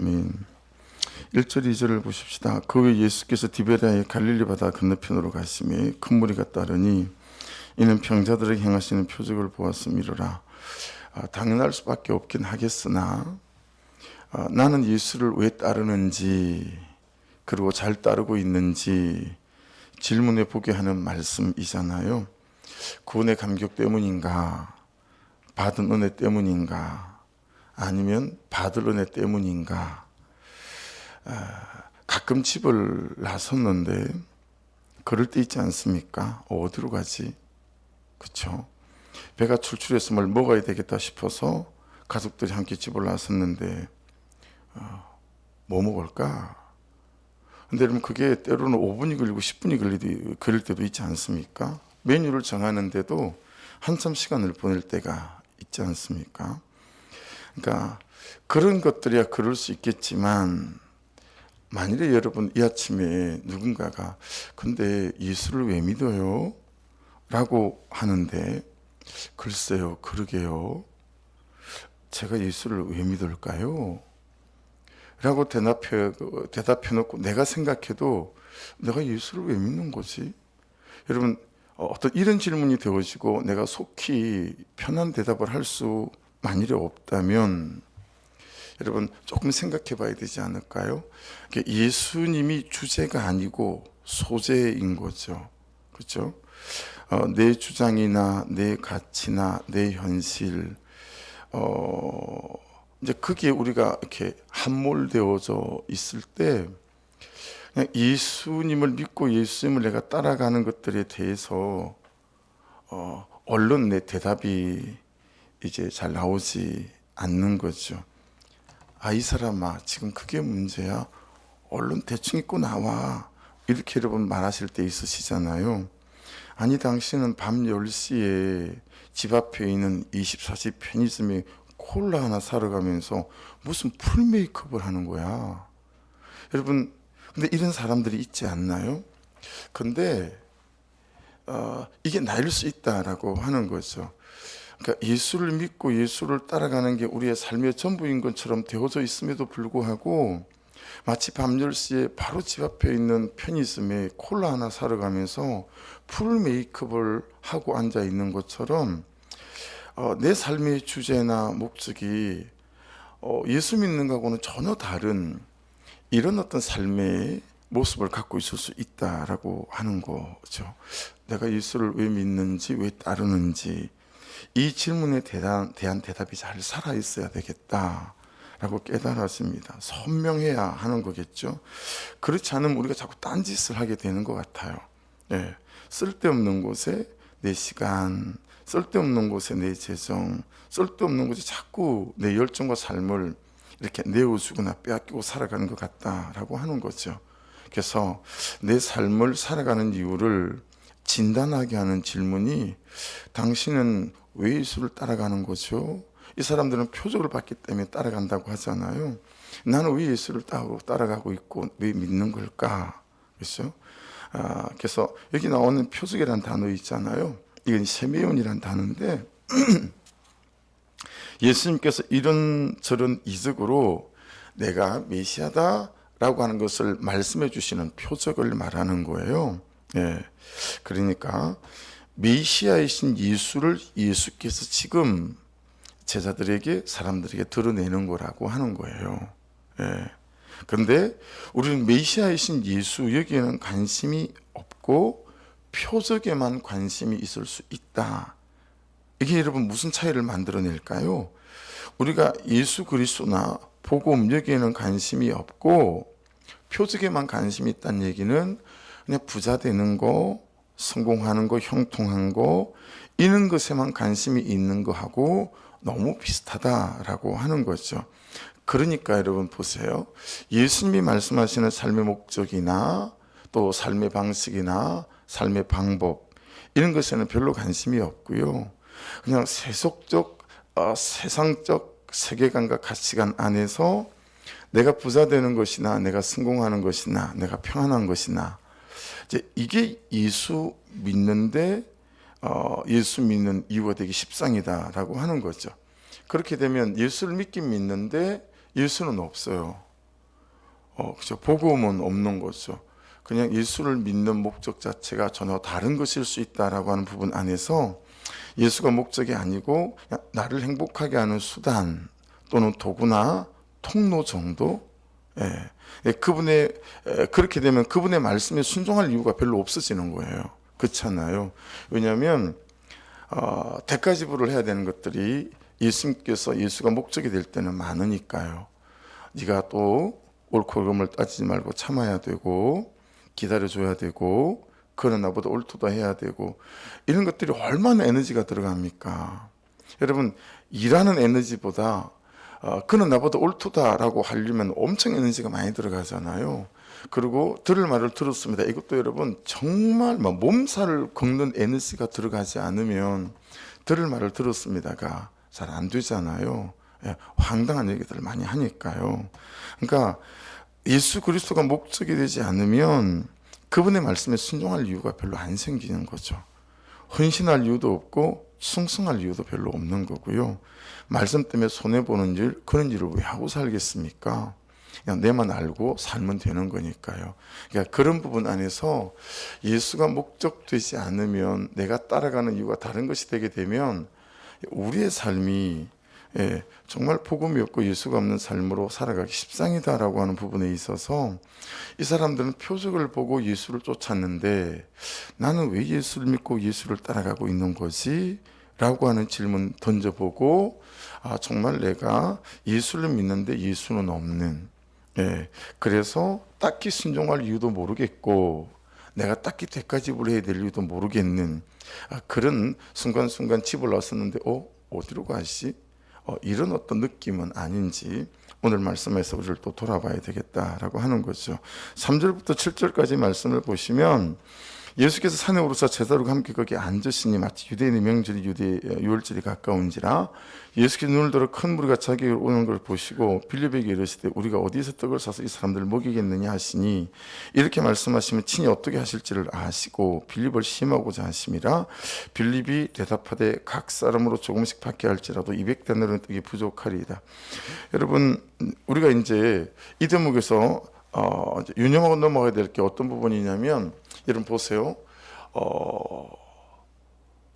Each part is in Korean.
아멘. 1절 2절을 보십시다. 그 후에 예수께서 디베랴의 갈릴리 바다 건너편으로 가시매 큰 무리가 따르니 이는 병자들에게 행하시는 표적을 보았음이로라. 당연할 수밖에 없긴 하겠으나 나는 예수를 왜 따르는지 그리고 잘 따르고 있는지 질문해 보게 하는 말씀이잖아요. 구원의 감격 때문인가, 받은 은혜 때문인가, 아니면 받을 은혜 때문인가. 가끔 집을 나섰는데 그럴 때 있지 않습니까? 어디로 가지? 그렇죠? 배가 출출해서 뭘 먹어야 되겠다 싶어서 가족들이 함께 집을 나섰는데 뭐 먹을까? 근데 여러분 그게 때로는 5분이 걸리고 10분이 걸릴 때도 있지 않습니까? 메뉴를 정하는데도 한참 시간을 보낼 때가 있지 않습니까? 그러니까 그런 것들이야 그럴 수 있겠지만 만일에 여러분 이 아침에 누군가가 근데 예수를 왜 믿어요? 라고 하는데 글쎄요, 그러게요. 제가 예수를 왜 믿을까요? 라고 대답해 놓고 내가 생각해도 내가 예수를 왜 믿는 거지? 여러분 어떤 이런 질문이 되어지고 내가 속히 편한 대답을 할 수 만일에 없다면 여러분 조금 생각해 봐야 되지 않을까요? 예수님이 주제가 아니고 소재인 거죠. 그렇죠? 내 주장이나 내 가치나 내 현실 이제 그게 우리가 이렇게 함몰되어져 있을 때 그냥 예수님을 믿고 예수님을 내가 따라가는 것들에 대해서 얼른 내 대답이 이제 잘 나오지 않는 거죠. 이 사람아 지금 그게 문제야. 얼른 대충 입고 나와. 이렇게 여러분 말하실 때 있으시잖아요. 아니 당신은 밤 10시에 집 앞에 있는 24시 편의점에 콜라 하나 사러 가면서 무슨 풀 메이크업을 하는 거야. 여러분 근데 이런 사람들이 있지 않나요? 근데 이게 나일 수 있다라고 하는 거죠. 그러니까 예수를 믿고 예수를 따라가는 게 우리의 삶의 전부인 것처럼 되어져 있음에도 불구하고 마치 밤 10시에 바로 집 앞에 있는 편의점에 콜라 하나 사러 가면서 풀 메이크업을 하고 앉아 있는 것처럼 내 삶의 주제나 목적이 예수 믿는 것하고는 전혀 다른 이런 어떤 삶의 모습을 갖고 있을 수 있다라고 하는 거죠. 내가 예수를 왜 믿는지, 왜 따르는지 이 질문에 대한 대답이 잘 살아 있어야 되겠다라고 깨달았습니다. 선명해야 하는 거겠죠. 그렇지 않으면 우리가 자꾸 딴짓을 하게 되는 것 같아요. 네. 쓸데없는 곳에 내 시간, 쓸데없는 곳에 내 재정, 쓸데없는 곳에 자꾸 내 열정과 삶을 이렇게 내어주거나 빼앗기고 살아가는 것 같다라고 하는 거죠. 그래서 내 삶을 살아가는 이유를 진단하게 하는 질문이 당신은 왜 예수를 따라가는 거죠? 이 사람들은 표적을 받기 때문에 따라간다고 하잖아요. 나는 왜 예수를 따라가고 있고 왜 믿는 걸까? 그렇죠? 그래서 여기 나오는 표적이라는 단어 있잖아요. 이건 세메온이라는 단어인데 예수님께서 이런저런 이적으로 내가 메시아다라고 하는 것을 말씀해 주시는 표적을 말하는 거예요. 예. 그러니까 메시아이신 예수를 예수께서 지금 제자들에게 사람들에게 드러내는 거라고 하는 거예요. 예. 그런데 우리는 메시아이신 예수 여기에는 관심이 없고 표적에만 관심이 있을 수 있다. 이게 여러분 무슨 차이를 만들어낼까요? 우리가 예수 그리스도나 복음 여기에는 관심이 없고 표적에만 관심이 있다는 얘기는 그냥 부자 되는 거, 성공하는 거, 형통한 거 이런 것에만 관심이 있는 거하고 너무 비슷하다라고 하는 거죠. 그러니까 여러분 보세요. 예수님이 말씀하시는 삶의 목적이나 또 삶의 방식이나 삶의 방법 이런 것에는 별로 관심이 없고요. 그냥 세속적, 세상적 세계관과 가치관 안에서 내가 부자 되는 것이나 내가 성공하는 것이나 내가 평안한 것이나 이게 예수 믿는데 예수 믿는 이유가 되기 십상이다라고 하는 거죠. 그렇게 되면 예수를 믿긴 믿는데 예수는 없어요. 그죠. 복음은 없는 거죠. 그냥 예수를 믿는 목적 자체가 전혀 다른 것일 수 있다라고 하는 부분 안에서 예수가 목적이 아니고 그냥 나를 행복하게 하는 수단 또는 도구나 통로 정도. 그렇게 되면 그분의 말씀에 순종할 이유가 별로 없어지는 거예요. 그렇잖아요. 왜냐하면 대가 지불을 해야 되는 것들이 예수가 목적이 될 때는 많으니까요. 네가 또 옳고 그름을 따지지 말고 참아야 되고 기다려줘야 되고 그는 나보다 옳도다 해야 되고 이런 것들이 얼마나 에너지가 들어갑니까? 여러분 일하는 에너지보다 그는 나보다 옳도다라고 하려면 엄청 에너지가 많이 들어가잖아요. 그리고 들을 말을 들었습니다. 이것도 여러분 정말 몸살을 걷는 에너지가 들어가지 않으면 들을 말을 들었습니다가 잘 안 되잖아요. 황당한 얘기들을 많이 하니까요. 그러니까 예수 그리스도가 목적이 되지 않으면 그분의 말씀에 순종할 이유가 별로 안 생기는 거죠. 헌신할 이유도 없고 충성할 이유도 별로 없는 거고요. 말씀 때문에 손해보는 일, 그런 일을 왜 하고 살겠습니까? 그냥 내만 알고 살면 되는 거니까요. 그러니까 그런 부분 안에서 예수가 목적되지 않으면 내가 따라가는 이유가 다른 것이 되게 되면 우리의 삶이 정말 복음이 없고 예수가 없는 삶으로 살아가기 십상이다라고 하는 부분에 있어서 이 사람들은 표적을 보고 예수를 쫓았는데 나는 왜 예수를 믿고 예수를 따라가고 있는 거지? 라고 하는 질문 던져보고 정말 내가 예수를 믿는데 예수는 없는 그래서 딱히 순종할 이유도 모르겠고 내가 딱히 대가지불 해야 될 이유도 모르겠는 그런 순간순간 집을 나섰는데 어디로 가시? 이런 어떤 느낌은 아닌지 오늘 말씀에서 우리를 또 돌아봐야 되겠다라고 하는 거죠. 3절부터 7절까지 말씀을 보시면 예수께서 산에 오르사 제자들과 함께 거기 앉으시니 마치 유대인의 명절이 유월절이 가까운지라 예수께서 눈을 들어 큰 무리가 자기에게 오는 걸 보시고 빌립에게 이르시되 우리가 어디서 떡을 사서 이 사람들을 먹이겠느냐 하시니 이렇게 말씀하시면 친히 어떻게 하실지를 아시고 빌립을 시험하고자 하심이라 빌립이 대답하되 각 사람으로 조금씩 받게 할지라도 200데나리온 떡이 부족하리이다. 여러분 우리가 이제 이 대목에서 유념하고 넘어가야 될 게 어떤 부분이냐면 여러분 보세요.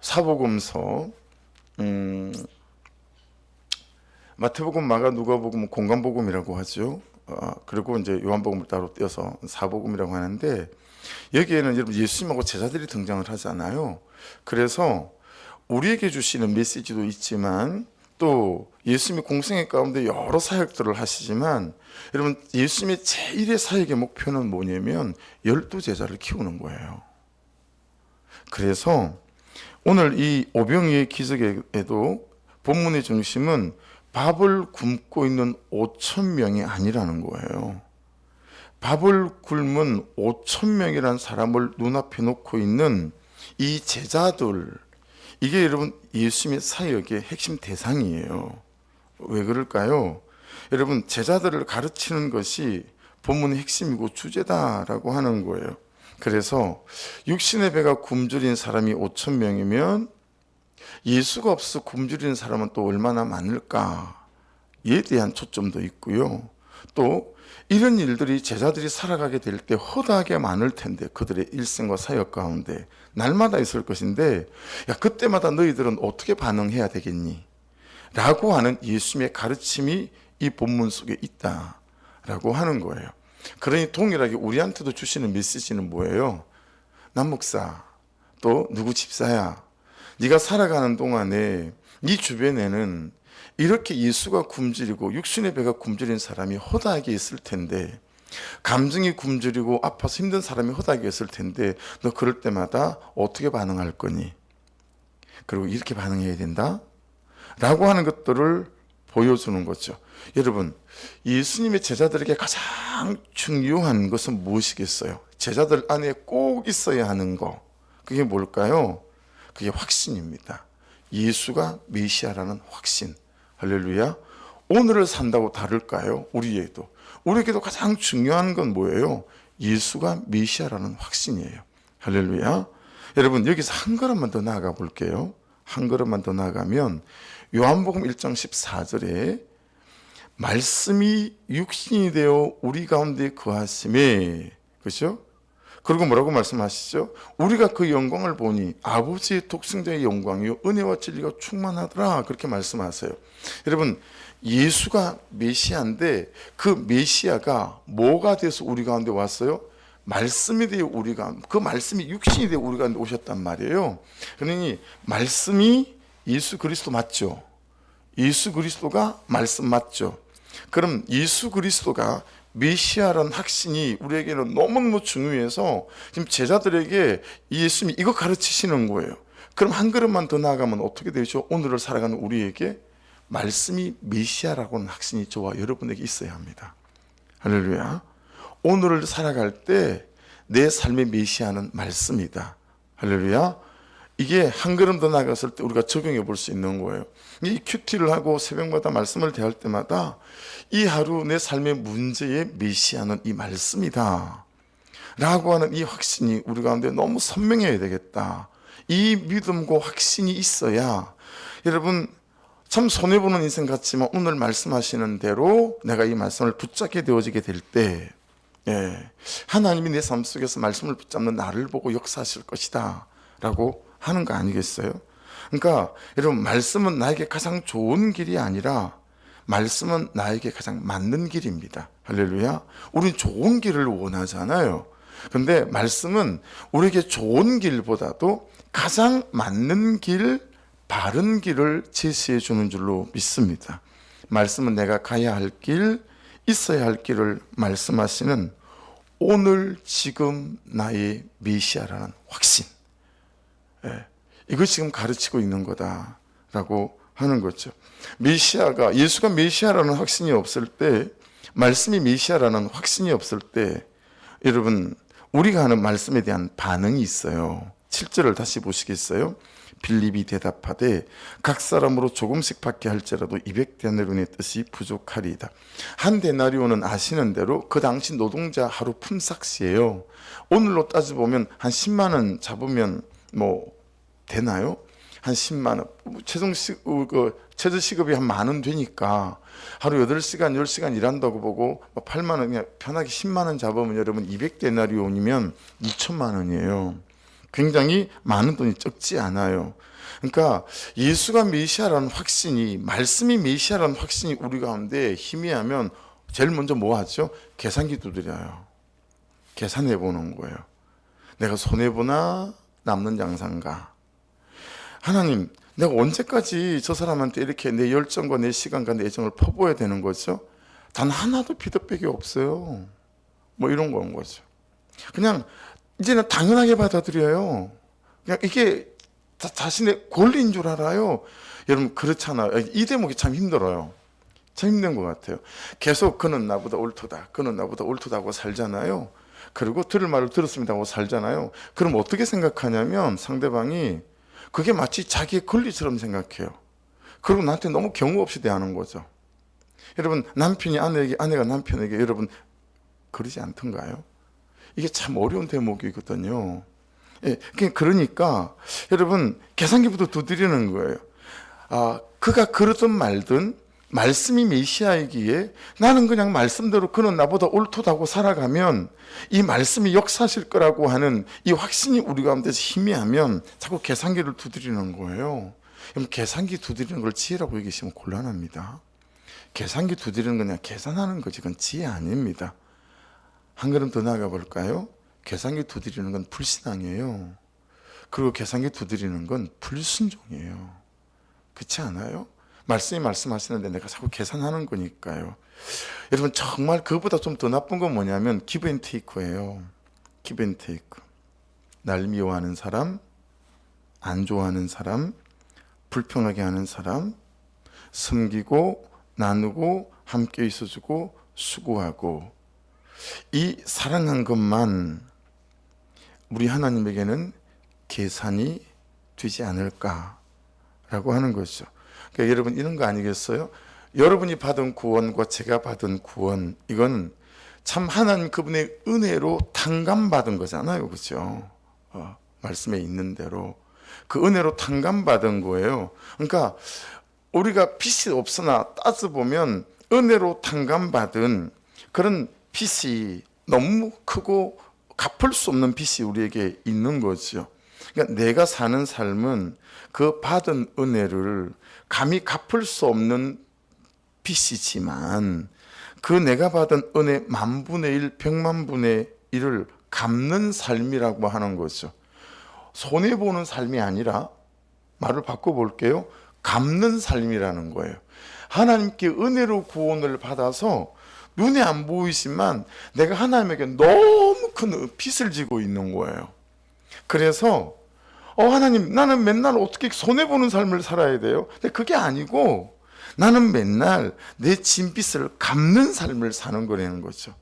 사복음서 마태복음, 마가, 누가복음은 공간복음이라고 하죠. 그리고 이제 요한복음을 따로 떼어서 사복음이라고 하는데 여기에는 여러분 예수님하고 제자들이 등장을 하잖아요. 그래서 우리에게 주시는 메시지도 있지만 또 예수님이 공생애 가운데 여러 사역들을 하시지만 여러분 예수님의 제1의 사역의 목표는 뭐냐면 12제자를 키우는 거예요. 그래서 오늘 이 오병이의 기적에도 본문의 중심은 밥을 굶고 있는 5,000명이 아니라는 거예요. 밥을 굶은 5,000명이라는 사람을 눈앞에 놓고 있는 이 제자들, 이게 여러분 예수님의 사역의 핵심 대상이에요. 왜 그럴까요? 여러분 제자들을 가르치는 것이 본문의 핵심이고 주제다라고 하는 거예요. 그래서 육신의 배가 굶주린 사람이 5,000명이면 예수가 없어 굶주리는 사람은 또 얼마나 많을까에 대한 초점도 있고요. 또 이런 일들이 제자들이 살아가게 될 때 허다하게 많을 텐데 그들의 일생과 사역 가운데 날마다 있을 것인데 야 그때마다 너희들은 어떻게 반응해야 되겠니? 라고 하는 예수님의 가르침이 이 본문 속에 있다라고 하는 거예요. 그러니 동일하게 우리한테도 주시는 메시지는 뭐예요? 남 목사 또 누구 집사야 네가 살아가는 동안에 네 주변에는 이렇게 예수가 굶주리고 육신의 배가 굶주린 사람이 허다하게 있을 텐데 감정이 굶주리고 아파서 힘든 사람이 허다하게 있을 텐데 너 그럴 때마다 어떻게 반응할 거니? 그리고 이렇게 반응해야 된다? 라고 하는 것들을 보여주는 거죠. 여러분 예수님의 제자들에게 가장 중요한 것은 무엇이겠어요? 제자들 안에 꼭 있어야 하는 거 그게 뭘까요? 그게 확신입니다. 예수가 메시아라는 확신. 할렐루야. 오늘을 산다고 다를까요? 우리에게도 가장 중요한 건 뭐예요? 예수가 메시아라는 확신이에요. 할렐루야. 여러분 여기서 한 걸음만 더 나아가 볼게요. 한 걸음만 더 나아가면 요한복음 1장 14절에 말씀이 육신이 되어 우리 가운데 거하심에, 그렇죠? 그리고 뭐라고 말씀하시죠? 우리가 그 영광을 보니 아버지의 독생자의 영광이요 은혜와 진리가 충만하더라, 그렇게 말씀하세요. 여러분, 예수가 메시아인데 그 메시아가 뭐가 돼서 우리 가운데 왔어요? 말씀이 되어 우리가, 그 말씀이 육신이 되어 우리 가운데 오셨단 말이에요. 그러니 말씀이 예수 그리스도 맞죠? 예수 그리스도가 말씀 맞죠? 그럼 예수 그리스도가 메시아라는 확신이 우리에게는 너무너무 중요해서 지금 제자들에게 예수님이 이거 가르치시는 거예요. 그럼 한 걸음만 더 나아가면 어떻게 되죠? 오늘을 살아가는 우리에게 말씀이 메시아라고는 확신이 저와 여러분에게 있어야 합니다. 할렐루야. 오늘을 살아갈 때 내 삶의 메시아는 말씀이다. 할렐루야. 이게 한 걸음 더 나갔을 때 우리가 적용해 볼 수 있는 거예요. 이 큐티를 하고 새벽마다 말씀을 대할 때마다 이 하루 내 삶의 문제의 메시아는 이 말씀이다 라고 하는 이 확신이 우리 가운데 너무 선명해야 되겠다. 이 믿음과 확신이 있어야, 여러분, 참 손해보는 인생 같지만 오늘 말씀하시는 대로 내가 이 말씀을 붙잡게 되어지게 될 때, 하나님이 내 삶 속에서 말씀을 붙잡는 나를 보고 역사하실 것이다 라고 하는 거 아니겠어요? 그러니까 여러분, 말씀은 나에게 가장 좋은 길이 아니라 말씀은 나에게 가장 맞는 길입니다. 할렐루야. 우린 좋은 길을 원하잖아요. 근데 말씀은 우리에게 좋은 길보다도 가장 맞는 길, 바른 길을 제시해 주는 줄로 믿습니다. 말씀은 내가 가야 할 길, 있어야 할 길을 말씀하시는 오늘 지금 나의 메시아라는 확신, 이걸 지금 가르치고 있는 거다라고 하는 거죠. 메시아가, 예수가 메시아라는 확신이 없을 때, 말씀이 메시아라는 확신이 없을 때, 여러분, 우리가 하는 말씀에 대한 반응이 있어요. 7절을 다시 보시겠어요? 빌립이 대답하되 각 사람으로 조금씩 받게 할지라도 200데나리온의 뜻이 부족하리이다. 한 데나리온은 아시는 대로 그 당시 노동자 하루 품삯이에요. 오늘로 따져보면 한 10만 원 잡으면 뭐 되나요? 한 10만 원. 최저 시급이 한 10,000원 되니까 하루 8시간, 10시간 일한다고 보고 8만 원, 그냥 편하게 10만 원 잡으면 여러분 200데나리온이면 2천만 원이에요. 굉장히 많은 돈이 적지 않아요. 그러니까 예수가 메시아라는 확신이, 말씀이 메시아라는 확신이 우리 가운데 희미하면 제일 먼저 뭐 하죠? 계산기 두드려요. 계산해 보는 거예요. 내가 손해보나 남는 장사인가? 하나님, 내가 언제까지 저 사람한테 이렇게 내 열정과 내 시간과 내 애정을 퍼부어야 되는 거죠? 단 하나도 피드백이 없어요. 뭐 이런 건 거죠. 그냥 이제는 당연하게 받아들여요. 그냥 이게 자신의 권리인 줄 알아요. 여러분, 그렇잖아요. 이 대목이 참 힘들어요. 참 힘든 것 같아요. 계속 그는 나보다 옳도다, 그는 나보다 옳도다 하고 살잖아요. 그리고 들을 말을 들었습니다 하고 살잖아요. 그럼 어떻게 생각하냐면 상대방이 그게 마치 자기의 권리처럼 생각해요. 그리고 나한테 너무 경우 없이 대하는 거죠. 여러분, 남편이 아내에게, 아내가 남편에게 여러분 그러지 않던가요? 이게 참 어려운 대목이거든요. 그러니까 여러분, 계산기부터 두드리는 거예요. 그가 그러든 말든 말씀이 메시아이기에 나는 그냥 말씀대로 그는 나보다 옳도다고 살아가면 이 말씀이 역사하실 거라고 하는 이 확신이 우리 가운데서 희미하면 자꾸 계산기를 두드리는 거예요. 그럼 계산기 두드리는 걸 지혜라고 얘기하시면 곤란합니다. 계산기 두드리는 건 그냥 계산하는 거지, 그건 지혜 아닙니다. 한 걸음 더 나가 볼까요? 계산기 두드리는 건 불신앙이에요. 그리고 계산기 두드리는 건 불순종이에요. 그렇지 않아요? 말씀이 말씀하시는데 내가 자꾸 계산하는 거니까요. 여러분, 정말 그것보다 좀 더 나쁜 건 뭐냐면 기브 앤 테이크예요. 기브 앤 테이크. 날 미워하는 사람, 안 좋아하는 사람, 불평하게 하는 사람, 섬기고 나누고 함께 있어주고 수고하고, 이 사랑한 것만 우리 하나님에게는 계산이 되지 않을까라고 하는 거죠. 그러니까 여러분, 이런 거 아니겠어요? 여러분이 받은 구원과 제가 받은 구원, 이건 참 하나님 그분의 은혜로 탕감받은 거잖아요. 그렇죠? 말씀에 있는 대로 그 은혜로 탕감받은 거예요. 그러니까 우리가 빚이 없으나 따져보면 은혜로 탕감받은 그런 빚이 너무 크고 갚을 수 없는 빚이 우리에게 있는 거죠. 그러니까 내가 사는 삶은 그 받은 은혜를 감히 갚을 수 없는 빚이지만 그 내가 받은 은혜 만분의 일, 백만분의 일을 갚는 삶이라고 하는 거죠. 손해보는 삶이 아니라 말을 바꿔볼게요. 갚는 삶이라는 거예요. 하나님께 은혜로 구원을 받아서 눈에 안 보이지만 내가 하나님에게 너무 큰 빚을 지고 있는 거예요. 그래서 하나님, 나는 맨날 어떻게 손해보는 삶을 살아야 돼요? 근데 그게 아니고 나는 맨날 내 진빚을 갚는 삶을 사는 거라는 거죠.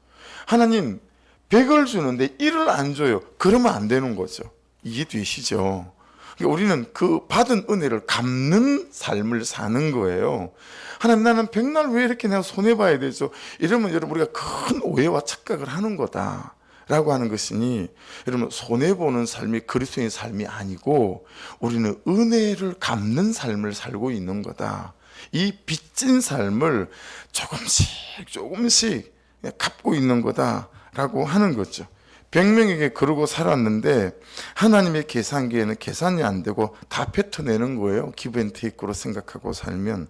하나님 100을 주는데 1을 안 줘요. 그러면 안 되는 거죠. 이해되시죠? 그러니까 우리는 그 받은 은혜를 갚는 삶을 사는 거예요. 하나님, 나는 백날 왜 이렇게 내가 손해봐야 되죠? 이러면 여러분 우리가 큰 오해와 착각을 하는 거다 라고 하는 것이니, 여러분 손해보는 삶이 그리스도인의 삶이 아니고 우리는 은혜를 갚는 삶을 살고 있는 거다. 이 빚진 삶을 조금씩 갚고 있는 거다라고 하는 거죠. 100명에게 그러고 살았는데 하나님의 계산기에는 계산이 안 되고 다 뱉어내는 거예요. 기브앤테이크로 생각하고 살면.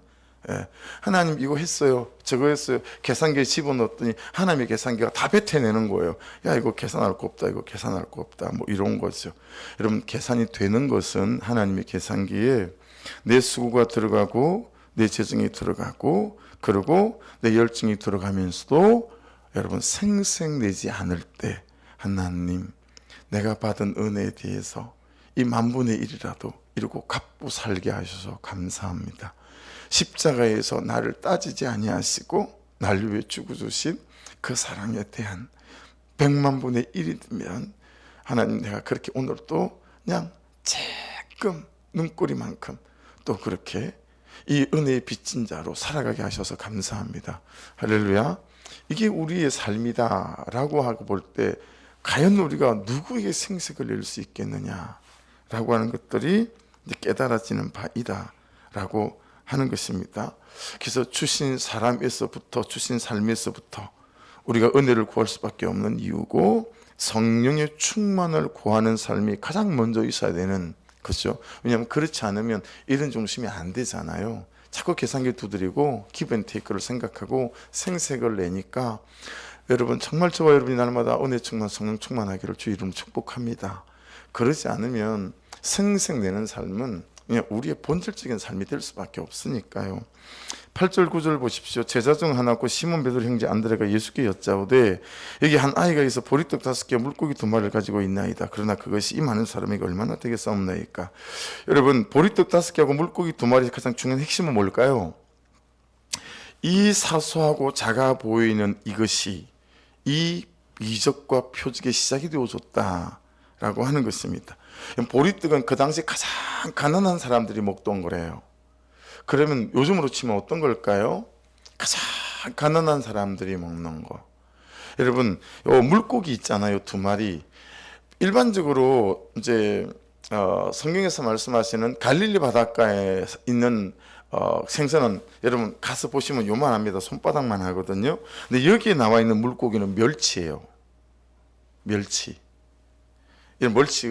하나님 이거 했어요, 저거 했어요. 계산기에 집어넣었더니 하나님의 계산기가 다 뱉어내는 거예요. 야, 이거 계산할 거 없다, 이거 계산할 거 없다, 뭐 이런 거죠. 여러분, 계산이 되는 것은 하나님의 계산기에 내 수고가 들어가고 내 재정이 들어가고 그리고 내 열정이 들어가면서도 여러분 생색내지 않을 때 하나님, 내가 받은 은혜에 대해서 이 만분의 일이라도 이러고 갚고 살게 하셔서 감사합니다. 십자가에서 나를 따지지 아니하시고 나를 위해 죽어주신 그 사랑에 대한 100만분의 1이 되면 하나님, 내가 그렇게 오늘 또 그냥 조금 눈꼬리만큼 또 그렇게 이 은혜의 빚진 자로 살아가게 하셔서 감사합니다. 할렐루야. 이게 우리의 삶이다 라고 하고 볼 때 과연 우리가 누구에게 생색을 낼 수 있겠느냐 라고 하는 것들이 깨달아지는 바이다 라고 하는 것입니다. 그래서 주신 사람에서부터, 주신 삶에서부터 우리가 은혜를 구할 수밖에 없는 이유고, 성령의 충만을 구하는 삶이 가장 먼저 있어야 되는 거죠. 왜냐하면 그렇지 않으면 이런 중심이 안 되잖아요. 자꾸 계산기 두드리고 기브앤테이크를 생각하고 생색을 내니까, 여러분 정말 저와 여러분이 날마다 은혜 충만, 성령 충만하기를 주 이름으로 축복합니다. 그러지 않으면 생색내는 삶은 그냥 우리의 본질적인 삶이 될 수밖에 없으니까요. 8절 9절 보십시오. 제자 중 하나고 시몬 베드로 형제 안드레가 예수께 여짜오되 여기 한 아이가 있어 보리떡 5개 물고기 2마리를 가지고 있나이다. 그러나 그것이 이 많은 사람에게 얼마나 되겠사옵나이까. 여러분, 보리떡 5개하고 물고기 2마리의 가장 중요한 핵심은 뭘까요? 이 사소하고 작아 보이는 이것이 이 이적과 표적의 시작이 되어줬다라고 하는 것입니다. 보리떡은 그 당시 가장 가난한 사람들이 먹던 거래요. 그러면 요즘으로 치면 어떤 걸까요? 가장 가난한 사람들이 먹는 거. 여러분, 요 물고기 있잖아요, 2마리. 일반적으로 이제 성경에서 말씀하시는 갈릴리 바닷가에 있는 생선은 여러분 가서 보시면 요만합니다. 손바닥만 하거든요. 근데 여기에 나와 있는 물고기는 멸치예요. 멸치. 멸치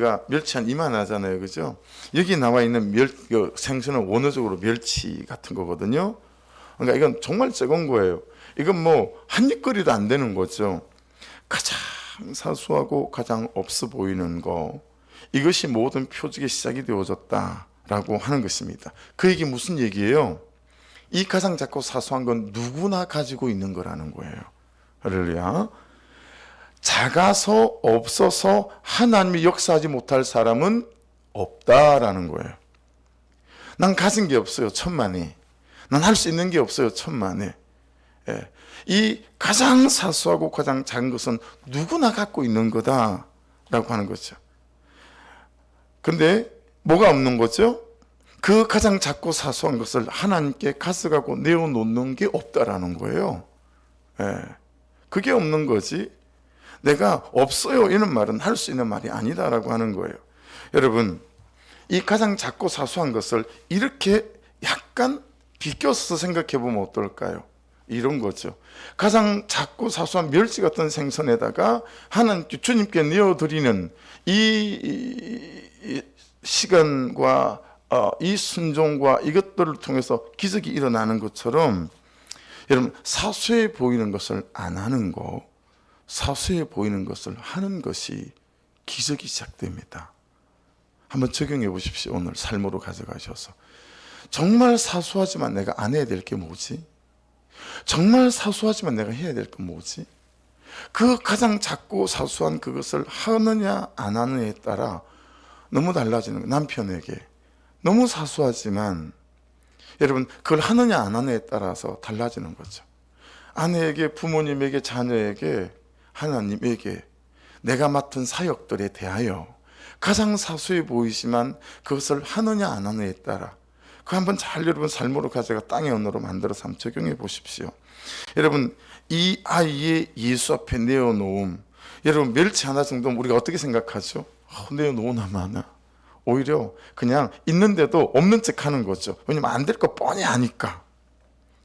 한 이만하잖아요, 그죠? 여기 나와 있는 생선은 원어적으로 멸치 같은 거거든요. 그러니까 이건 정말 적은 거예요. 이건 뭐 한 입거리도 안 되는 거죠. 가장 사소하고 가장 없어 보이는 거, 이것이 모든 표적의 시작이 되어졌다라고 하는 것입니다. 그 얘기 무슨 얘기예요? 이 가장 작고 사소한 건 누구나 가지고 있는 거라는 거예요. 할렐루야. 작아서 없어서 하나님이 역사하지 못할 사람은 없다라는 거예요. 난 가진 게 없어요, 천만에. 난 할 수 있는 게 없어요, 천만에. 이 가장 사소하고 가장 작은 것은 누구나 갖고 있는 거다라고 하는 거죠. 근데 뭐가 없는 거죠? 그 가장 작고 사소한 것을 하나님께 가져가고 내어놓는 게 없다라는 거예요. 그게 없는 거지. 내가 없어요 이런 말은 할 수 있는 말이 아니다라고 하는 거예요. 여러분, 이 가장 작고 사소한 것을 이렇게 약간 비껴서 생각해 보면 어떨까요? 이런 거죠. 가장 작고 사소한 멸치 같은 생선에다가 하나님께 주님께 내어드리는 이 시간과 이 순종과 이것들을 통해서 기적이 일어나는 것처럼 여러분, 사소해 보이는 것을 안 하는 거, 사소해 보이는 것을 하는 것이 기적이 시작됩니다. 한번 적용해 보십시오. 오늘 삶으로 가져가셔서 정말 사소하지만 내가 안 해야 될 게 뭐지? 정말 사소하지만 내가 해야 될 건 뭐지? 그 가장 작고 사소한 그것을 하느냐 안 하느냐에 따라 너무 달라지는 거예요. 남편에게 너무 사소하지만 여러분, 그걸 하느냐 안 하느냐에 따라서 달라지는 거죠. 아내에게, 부모님에게, 자녀에게, 하나님에게 내가 맡은 사역들에 대하여 가장 사소해 보이지만 그것을 하느냐 안 하느냐에 따라 그 한번 잘 여러분 삶으로 가져가 땅의 언어로 만들어서 한번 적용해 보십시오. 여러분, 이 아이의 예수 앞에 내어놓음, 여러분 멸치 하나 정도면 우리가 어떻게 생각하죠? 내어놓으나 마나. 오히려 그냥 있는데도 없는 척 하는 거죠. 왜냐면 안 될 거 뻔히 아니까.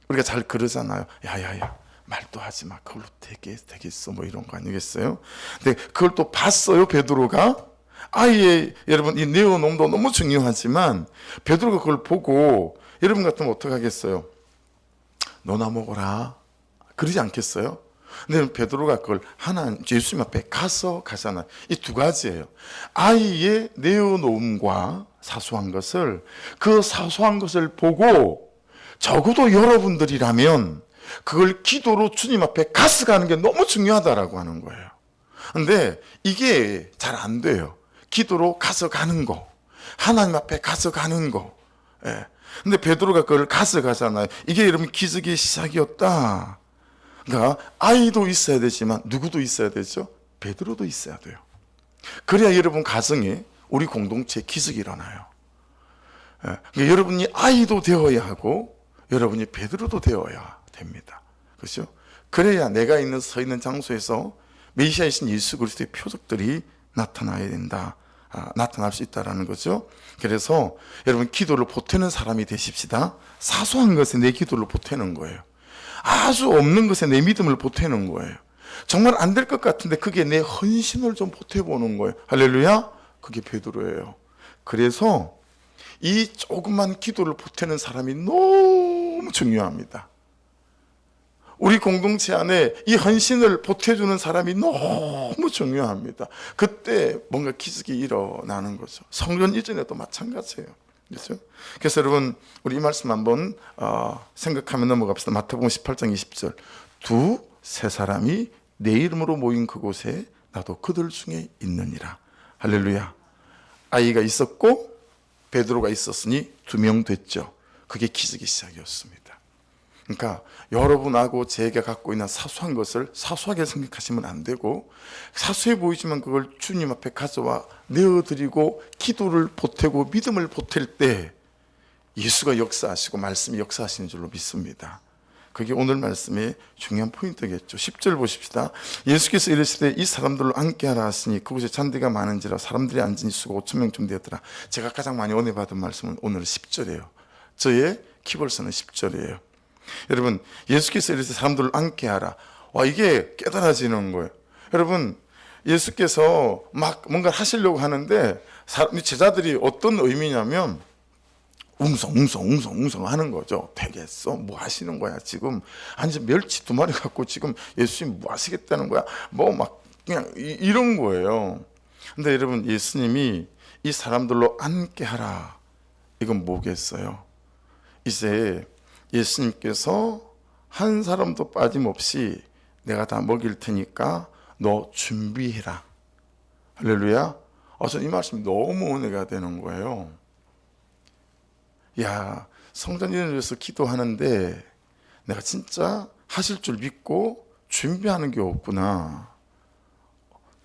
우리가 잘 그러잖아요. 야야야, 말도 하지 마. 그걸로 되겠어. 뭐 이런 거 아니겠어요? 근데 그걸 또 봤어요, 베드로가. 아이의 여러분 이 내어놓음도 너무 중요하지만 베드로가 그걸 보고 여러분 같으면 어떡하겠어요? 너나 먹어라. 그러지 않겠어요? 근데 베드로가 그걸 예수님 앞에 가잖아요. 이 두 가지예요. 아이의 내어놓음과 사소한 것을, 그 사소한 것을 보고 적어도 여러분들이라면 그걸 기도로 주님 앞에 가는 게 너무 중요하다라고 하는 거예요. 근데 이게 잘 안 돼요. 기도로 가는 거, 하나님 앞에 가는 거. 예. 근데 베드로가 그걸 가잖아요. 이게 여러분 기적의 시작이었다. 그러니까 아이도 있어야 되지만 누구도 있어야 되죠? 베드로도 있어야 돼요. 그래야 여러분 가정에, 우리 공동체에 기적이 일어나요. 예. 그러니까 여러분이 아이도 되어야 하고 여러분이 베드로도 되어야 됩니다. 그렇죠? 그래야 내가 서 있는 장소에서 메시아이신 예수 그리스도의 표적들이 나타나야 된다. 나타날 수 있다라는 거죠. 그래서 여러분 기도를 보태는 사람이 되십시다. 사소한 것에 내 기도를 보태는 거예요. 아주 없는 것에 내 믿음을 보태는 거예요. 정말 안 될 것 같은데 그게 내 헌신을 좀 보태보는 거예요. 할렐루야. 그게 베드로예요. 그래서 이 조그만 기도를 보태는 사람이 너무 중요합니다. 우리 공동체 안에 이 헌신을 보태주는 사람이 너무 중요합니다. 그때 뭔가 기적이 일어나는 거죠. 성전 이전에도 마찬가지예요. 그렇죠? 그래서 여러분, 우리 이 말씀 한번 생각하며 넘어갑시다. 마태복음 18장 20절. 두세 사람이 내 이름으로 모인 그곳에 나도 그들 중에 있느니라. 할렐루야. 아이가 있었고 베드로가 있었으니 2명 됐죠. 그게 기적의 시작이었습니다. 그러니까 여러분하고 제가 갖고 있는 사소한 것을 사소하게 생각하시면 안 되고, 사소해 보이지만 그걸 주님 앞에 가져와 내어드리고 기도를 보태고 믿음을 보탤 때 예수가 역사하시고 말씀이 역사하시는 줄로 믿습니다. 그게 오늘 말씀의 중요한 포인트겠죠. 10절 보십시다. 예수께서 이르시되 이 사람들로 앉게 하라 하시니 그곳에 잔디가 많은지라 사람들이 앉은 수가 5,000명쯤 되었더라. 제가 가장 많이 은혜 받은 말씀은 오늘 10절이에요. 저의 키벌서는 10절이에요. 여러분, 예수께서 이렇게 사람들을 앉게 하라. 이게 깨달아지는 거예요. 여러분, 예수께서 막 뭔가 하시려고 하는데 제자들이 어떤 의미냐면 웅성 하는 거죠. 되겠어? 뭐 하시는 거야 지금? 아니 멸치 2마리 갖고 지금 예수님 뭐 하시겠다는 거야? 뭐 막 그냥 이런 거예요. 근데 여러분, 예수님이 이 사람들로 앉게 하라. 이건 뭐겠어요? 이제 예수님께서 한 사람도 빠짐없이 내가 다 먹일 테니까 너 준비해라. 할렐루야. 저는 이 말씀이 너무 은혜가 되는 거예요. 야, 성전 이전을 위해서 기도하는데 내가 진짜 하실 줄 믿고 준비하는 게 없구나.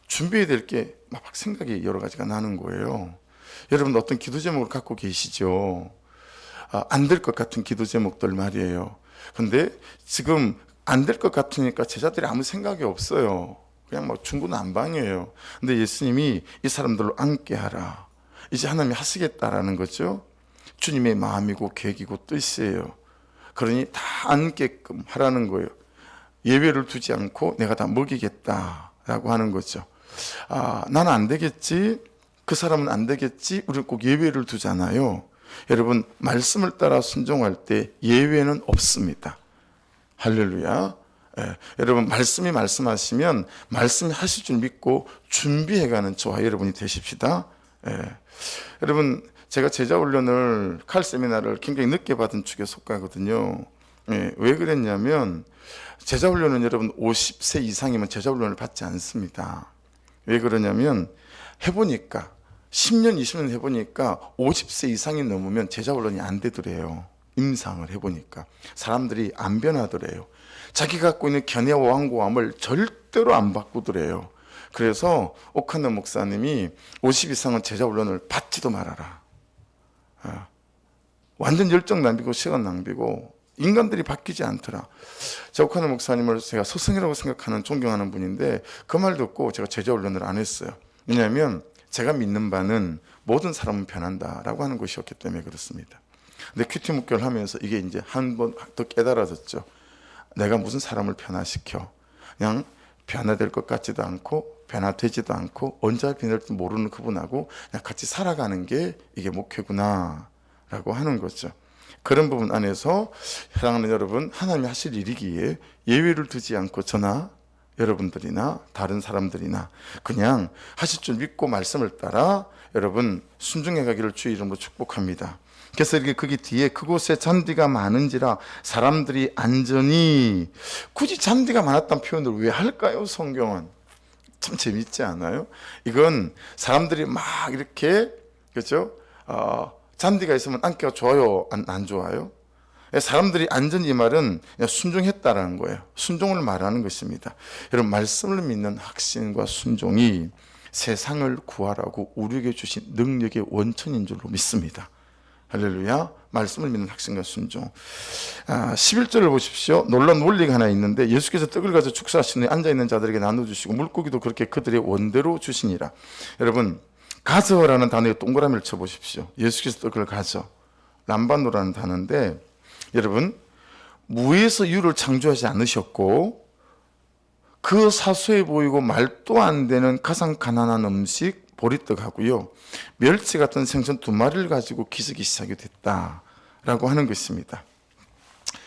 준비해야 될 게 막 생각이 여러 가지가 나는 거예요. 여러분, 어떤 기도 제목을 갖고 계시죠? 안 될 것 같은 기도 제목들 말이에요. 근데 지금 안 될 것 같으니까 제자들이 아무 생각이 없어요. 그냥 막 중구난방이에요. 근데 예수님이 이 사람들로 앉게 하라. 이제 하나님이 하시겠다라는 거죠. 주님의 마음이고 계획이고 뜻이에요. 그러니 다 앉게끔 하라는 거예요. 예외를 두지 않고 내가 다 먹이겠다라고 하는 거죠. 나는 안 되겠지, 그 사람은 안 되겠지, 우리는 꼭 예외를 두잖아요. 여러분, 말씀을 따라 순종할 때 예외는 없습니다. 할렐루야. 여러분, 말씀이 말씀하시면 말씀이 하실 줄 믿고 준비해가는 저와 여러분이 되십시다. 여러분, 제가 제자훈련을 칼 세미나를 굉장히 늦게 받은 축에 속하거든요. 왜 그랬냐면 제자훈련은 여러분 50세 이상이면 제자훈련을 받지 않습니다. 왜 그러냐면 해보니까 10년 20년 해보니까 50세 이상이 넘으면 제자훈련이 안 되더래요. 임상을 해보니까 사람들이 안 변하더래요. 자기가 갖고 있는 견해와 완고함을 절대로 안 바꾸더래요. 그래서 오카노 목사님이 50 이상은 제자훈련을 받지도 말아라. 완전 열정 낭비고 시간 낭비고 인간들이 바뀌지 않더라. 저 오카노 목사님을 제가 스승이라고 생각하는 존경하는 분인데 그 말 듣고 제가 제자훈련을 안 했어요. 왜냐하면 제가 믿는 바는 모든 사람은 변한다라고 하는 것이었기 때문에 그렇습니다. 근데 큐티 목회를 하면서 이게 이제 한 번 더 깨달아졌죠. 내가 무슨 사람을 변화시켜. 그냥 변화될 것 같지도 않고 변화되지도 않고 언제 변할지 모르는 그분하고 그냥 같이 살아가는 게 이게 목회구나 라고 하는 거죠. 그런 부분 안에서 사랑하는 여러분, 하나님이 하실 일이기에 예외를 두지 않고 저나 여러분들이나 다른 사람들이나 그냥 하실 줄 믿고 말씀을 따라 여러분 순종해 가기를 주의 이름으로 축복합니다. 그래서 이렇게 거기 뒤에 그곳에 잔디가 많은지라 사람들이 안전히, 굳이 잔디가 많았다는 표현을 왜 할까요? 성경은 참 재밌지 않아요? 이건 사람들이 막 이렇게, 그렇죠? 잔디가 있으면 앉기가 좋아요, 안 좋아요? 사람들이 안전히, 이 말은 그냥 순종했다라는 거예요. 순종을 말하는 것입니다. 여러분, 말씀을 믿는 확신과 순종이 세상을 구하라고 우리에게 주신 능력의 원천인 줄로 믿습니다. 할렐루야. 말씀을 믿는 확신과 순종. 11절을 보십시오. 놀라운 원리가 하나 있는데 예수께서 떡을 가져 축사하신 후에 앉아있는 자들에게 나눠주시고 물고기도 그렇게 그들의 원대로 주시니라. 여러분, 가져라는 단어에 동그라미를 쳐보십시오. 예수께서 떡을 가져, 람바노라는 단어인데 여러분, 무에서 유를 창조하지 않으셨고 그 사소해 보이고 말도 안 되는 가장 가난한 음식 보리떡하고요, 멸치 같은 생선 2마리를 가지고 기적이 시작이 됐다라고 하는 것입니다.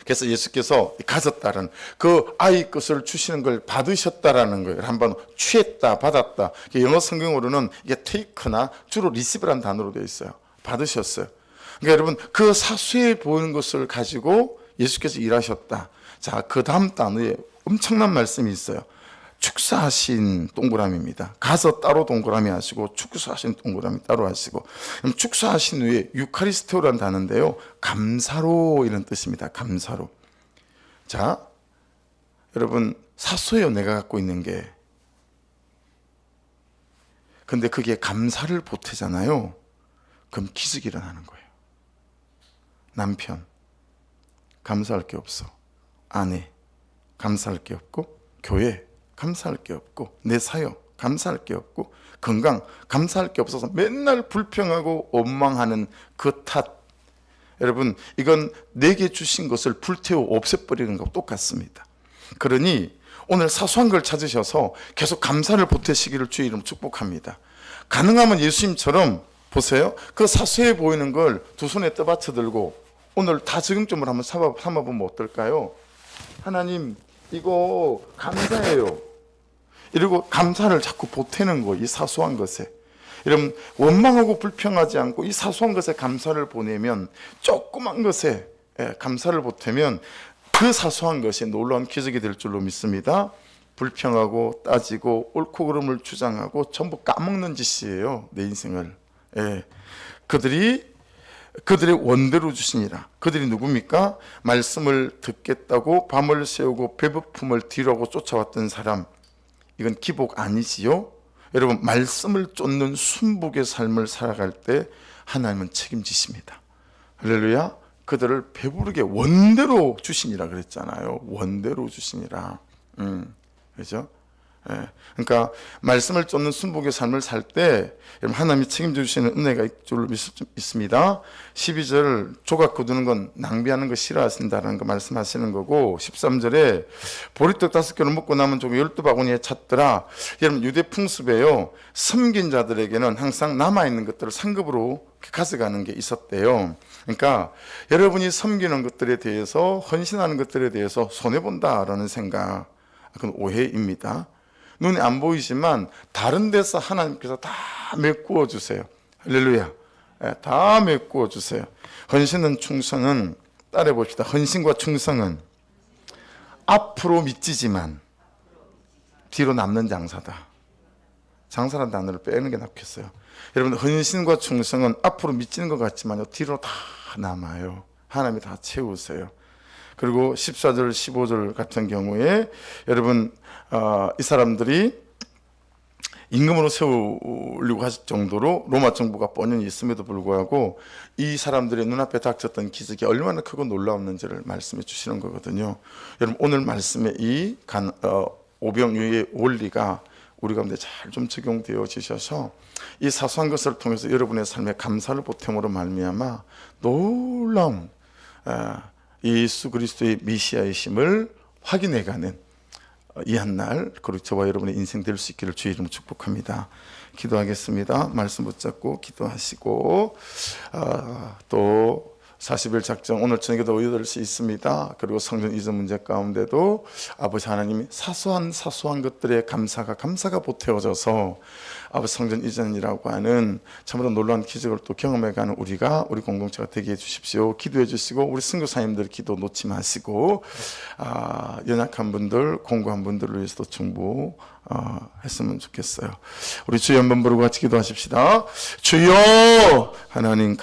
그래서 예수께서 가졌다는 그 아이 것을 주시는 걸 받으셨다라는 거예요. 한번 취했다, 받았다. 영어 성경으로는 이게 take나 주로 receive라는 단어로 되어 있어요. 받으셨어요. 그러니까 여러분, 그 사소해 보이는 것을 가지고 예수께서 일하셨다. 자, 그 다음 단어에 엄청난 말씀이 있어요. 축사하신 동그라미입니다. 가서 따로 동그라미 하시고 축사하신 동그라미 따로 하시고. 그럼 축사하신 후에 유카리스토라는 단어인데요, 감사로 이런 뜻입니다. 감사로. 자, 여러분, 사소해요, 내가 갖고 있는 게. 근데 그게 감사를 보태잖아요. 그럼 기적이 일어나는 거예요. 남편 감사할 게 없어, 아내 감사할 게 없고, 교회 감사할 게 없고, 내 사역 감사할 게 없고, 건강 감사할 게 없어서 맨날 불평하고 원망하는 그 탓. 여러분, 이건 내게 주신 것을 불태워 없애버리는 것과 똑같습니다. 그러니 오늘 사소한 걸 찾으셔서 계속 감사를 보태시기를 주의 이름 축복합니다. 가능하면 예수님처럼 보세요. 그 사소해 보이는 걸 두 손에 떠받쳐 들고 오늘 다 적용점을 한번 삼아보면 어떨까요? 하나님, 이거 감사해요. 이러고 감사를 자꾸 보태는 거, 이 사소한 것에. 여러분, 원망하고 불평하지 않고 이 사소한 것에 감사를 보내면, 조그만 것에 감사를 보태면 그 사소한 것이 놀라운 기적이 될 줄로 믿습니다. 불평하고 따지고 옳고 그름을 주장하고 전부 까먹는 짓이에요, 내 인생을. 그들의 원대로 주시니라. 그들이 누굽니까? 말씀을 듣겠다고 밤을 새우고 배고픔을 뒤로하고 쫓아왔던 사람. 이건 기복 아니지요? 여러분, 말씀을 쫓는 순복의 삶을 살아갈 때 하나님은 책임지십니다. 할렐루야. 그들을 배부르게 원대로 주시니라 그랬잖아요. 원대로 주시니라. 그렇죠? 예. 그러니까 말씀을 쫓는 순복의 삶을 살 때 하나님이 책임져 주시는 은혜가 있을 줄 믿습니다. 12절 조각 거두는 건 낭비하는 거 싫어하신다는 거 말씀하시는 거고, 13절에 보리떡 5개를 먹고 남은 조각 12바구니에 찼더라. 여러분 유대 풍습에요, 섬긴 자들에게는 항상 남아있는 것들을 상급으로 가져가는 게 있었대요. 그러니까 여러분이 섬기는 것들에 대해서, 헌신하는 것들에 대해서 손해본다라는 생각, 그건 오해입니다. 눈에 안 보이지만 다른 데서 하나님께서 다 메꾸어 주세요. 할렐루야. 다 메꾸어 주세요. 헌신은, 충성은, 따라해 봅시다. 헌신과 충성은 앞으로 미치지만 뒤로 남는 장사다. 장사라는 단어를 빼는 게 낫겠어요. 여러분, 헌신과 충성은 앞으로 미치는 것 같지만 뒤로 다 남아요. 하나님이 다 채우세요. 그리고 14절 15절 같은 경우에 여러분, 이 사람들이 임금으로 세우려고 하실 정도로 로마 정부가 뻔히 있음에도 불구하고 이 사람들의 눈앞에 닥쳤던 기적이 얼마나 크고 놀라웠는지를 말씀해 주시는 거거든요. 여러분, 오늘 말씀의 이 오병이의 원리가 우리 가운데 잘 좀 적용되어지셔서 이 사소한 것을 통해서 여러분의 삶에 감사를 보탬으로 말미암아 놀라운 예수 그리스도의 메시아이심을 확인해가는 이 한날, 그리고 저와 여러분의 인생 될 수 있기를 주의 이름으로 축복합니다. 기도하겠습니다. 말씀 붙잡고 기도하시고, 또 40일 작정 오늘 저녁에도 의논할 수 있습니다. 그리고 성전 이전 문제 가운데도 아버지 하나님이 사소한 것들에 감사가 보태어져서 아버지 성전 이전이라고 하는 참으로 놀라운 기적을 또 경험해가는 우리 공동체가 되게 해주십시오. 기도해 주시고, 우리 선교사님들 기도 놓지 마시고, 연약한 분들, 공고한 분들을 위해서도 중보 했으면 좋겠어요. 우리 주여 한번 부르고 같이 기도하십시다. 주여 하나님